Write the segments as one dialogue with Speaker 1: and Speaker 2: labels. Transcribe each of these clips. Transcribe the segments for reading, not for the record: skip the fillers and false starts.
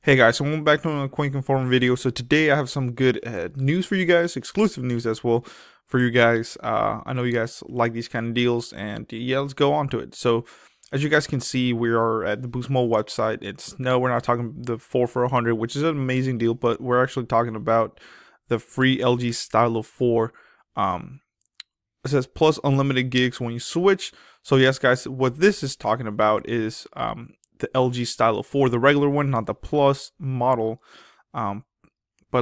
Speaker 1: Hey guys, so welcome back to another Quake Inform video. So today I have some good news for you guys, exclusive news as well for you guys. I know you guys like these kind of deals, and yeah, let's go on to it. So as you guys can see, we are at the Boost Mobile website. We're not talking the 4 for 100, which is an amazing deal, but we're actually talking about the free LG Stylo 4. It says plus unlimited gigs when you switch. So yes, guys, what this is talking about is the LG Stylo 4, the regular one, not the Plus model. But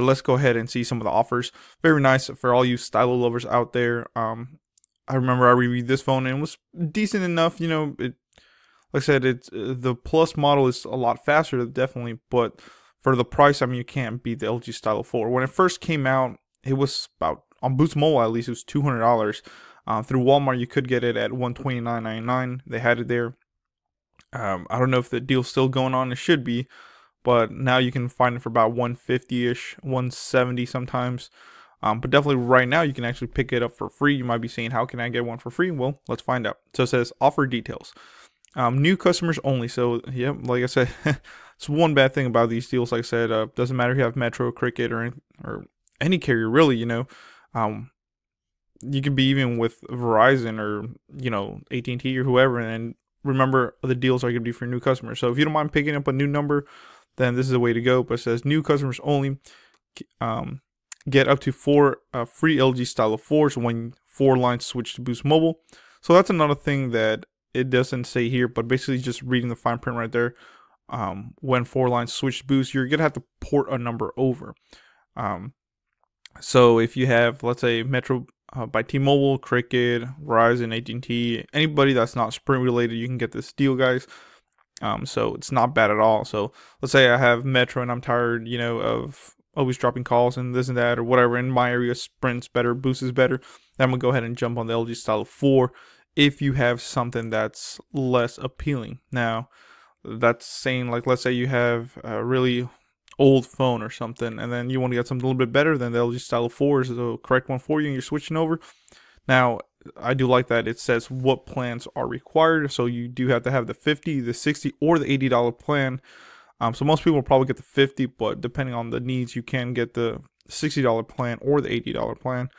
Speaker 1: let's go ahead and see some of the offers. Very nice for all you Stylo lovers out there. I remember I reviewed this phone and it was decent enough. You know, like I said, it's the Plus model is a lot faster, definitely. But for the price, I mean, you can't beat the LG Stylo 4. When it first came out, it was about, on Boost Mobile at least, it was $200. Through Walmart, you could get it at $129.99. They had it there. I don't know if the deal's still going on. It should be, but now you can find it for about 150-ish, 170 sometimes. But definitely right now you can actually pick it up for free. You might be saying, how can I get one for free? Well, let's find out. So it says offer details. New customers only. So yeah, like I said, it's one bad thing about these deals. Like I said, doesn't matter if you have Metro, Cricket, or any carrier really. You know, you can be even with Verizon or AT&T or whoever, and remember, the deals are going to be for new customers. So if you don't mind picking up a new number, then this is the way to go. But it says new customers only get up to 4 free LG Stylo 4s when 4 lines switch to Boost Mobile. So that's another thing that it doesn't say here, but basically just reading the fine print right there. When 4 lines switch to Boost, you're going to have to port a number over. So if you have, let's say, Metro by T-Mobile, Cricket, Verizon, AT&T, anybody that's not Sprint related, you can get this deal, guys. So it's not bad at all. So let's say I have Metro and I'm tired, of always dropping calls and this and that or whatever. In my area, Sprint's better, Boost is better. Then I'm gonna go ahead and jump on the LG Stylo 4 if you have something that's less appealing. Now, that's saying, like, let's say you have a really old phone or something, and then you want to get something a little bit better, then the LG Stylo 4 is the correct one for you, and you're switching over. Now, I do like that it says what plans are required, so you do have to have the 50, the 60, or the $80 plan. So most people will probably get the 50, but depending on the needs, you can get the $60 plan or the $80 plan.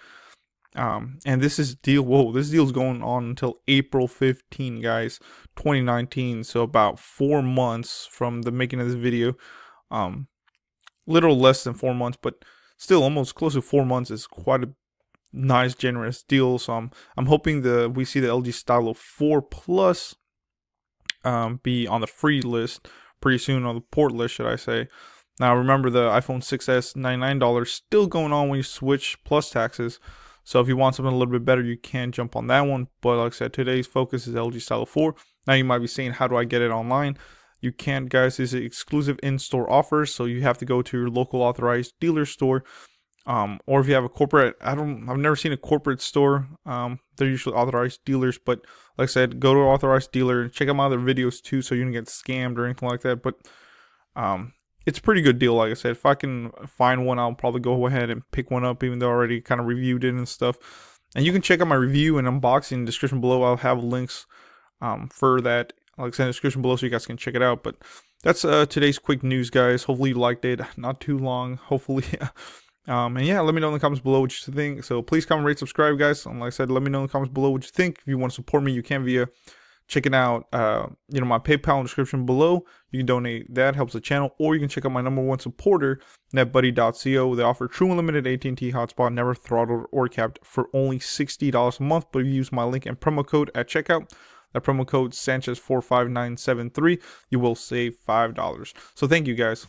Speaker 1: And this is this deal is going on until April 15, guys, 2019. So about 4 months from the making of this video. Little less than 4 months, but still almost close to 4 months is quite a nice, generous deal. So I'm hoping we see the LG Stylo 4 Plus be on the free list pretty soon, on the port list, should I say. Now remember, the iPhone 6s $99 still going on when you switch plus taxes. So if you want something a little bit better, you can jump on that one. But like I said, today's focus is LG Stylo 4. Now you might be saying, how do I get it online? You can't, guys. This is exclusive in-store offers, so you have to go to your local authorized dealer store, or if you have a corporate. I've never seen a corporate store. They're usually authorized dealers, but like I said, go to an authorized dealer and check out my other videos too, so you don't get scammed or anything like that. But it's a pretty good deal. Like I said, if I can find one, I'll probably go ahead and pick one up, even though I already kind of reviewed it and stuff. And you can check out my review and unboxing in the description below. I'll have links for that, like I said, in the description below, so you guys can check it out. But that's today's quick news, guys. Hopefully you liked it. Not too long, hopefully. And yeah, let me know in the comments below what you think. So please comment, rate, subscribe, guys. And like I said, let me know in the comments below what you think. If you want to support me, you can via checking out my PayPal in the description below. You can donate. That helps the channel. Or you can check out my #1 supporter, netbuddy.co. They offer true unlimited AT&T Hotspot, never throttled or capped, for only $60 a month. But if you use my link and promo code at checkout, that promo code Sanchez45973, you will save $5. So thank you, guys.